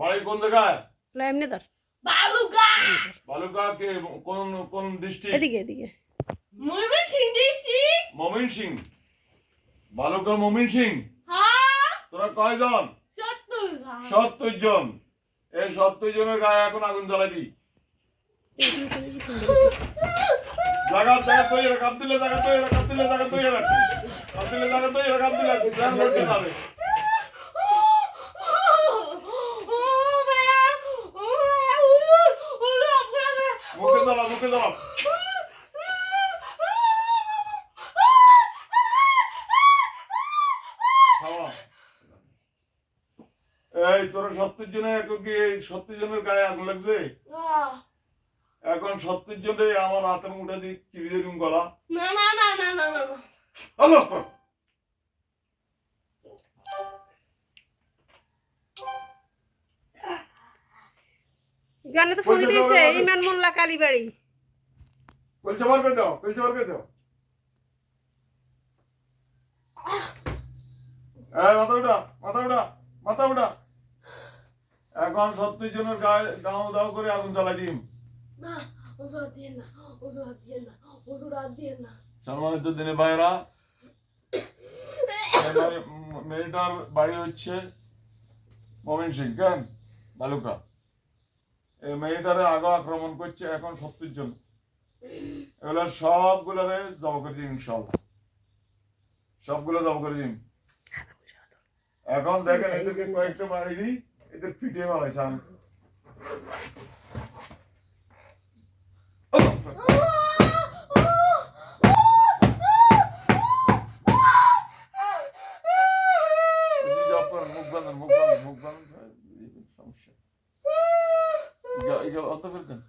বাড়ি কোন জায়গায়? এমনি ধর। বালুকা বালুকা কে কোন কোন ডিস্ট্রিক্ট? এদিকে এদিকে। ময়মনসিংহ ডিস্ট্রিক্ট। মমিনসিং। বালুকা মমিনসিং। হ্যাঁ তোরা কয়জন? 70 জন। 70 জন। এই 70 জনের গায়ে এখন আগুন জ্বালাই দি। জায়গা জায়গা তৈরি রাখ, আব্দুল্লাহ জায়গা তৈরি রাখ, আব্দুল্লাহ জায়গা তৈরি রাখ, আব্দুল্লাহ জায়গা তৈরি রাখ, আব্দুল্লাহ ধ্যান করতে না রে। ও ভাইয়া, ও ভাইয়া, উলু আপনারা। মুখে জ্বালা, মুখে জ্বালা। খাওয়া। এই তোরা 70 জনের এখন কি এই 70 জনের গায়ে আগুন লাগছে? এখন 70 জনে আমার হাতের মুঠে দিয়ে টিভি দেখুন গলা। না না না না না না। আল্লাহ আকবার। গানে তো ফোন দিয়েছে ইমান মোল্লা কালীবাড়ি। কলসা বার করে দাও, কলসা বার করে দাও। মাথা উঠা, মাথা উঠা, মাথা উঠা। এখন 70 জনের গায়ে দাও দাও করে আগুন জ্বালাই দিম। না ওজোর দিয়ে না, ওজোর দিয়ে না, ওজোর দিয়ে না। সম্মানিত দিনে ভাইরা, মেয়েটার বাড়ি হচ্ছে মমিনসিং, কেন বালুকা। এই মেয়েটারে আগা আক্রমণ করছে এখন 70 জন। এগুলো সবগুলোরে জব করে দিন, সবগুলো জব করে দিন। এখন দেখেন এদেরকে কয়েকটা বাড়ি দিই, এদের ফিটিয়ে মারাইছে আমি। মুখ বাঁধেন, মুখ বাঁধেন, মুখ বাঁধেন, সমস্যা অন্ত করে দেন।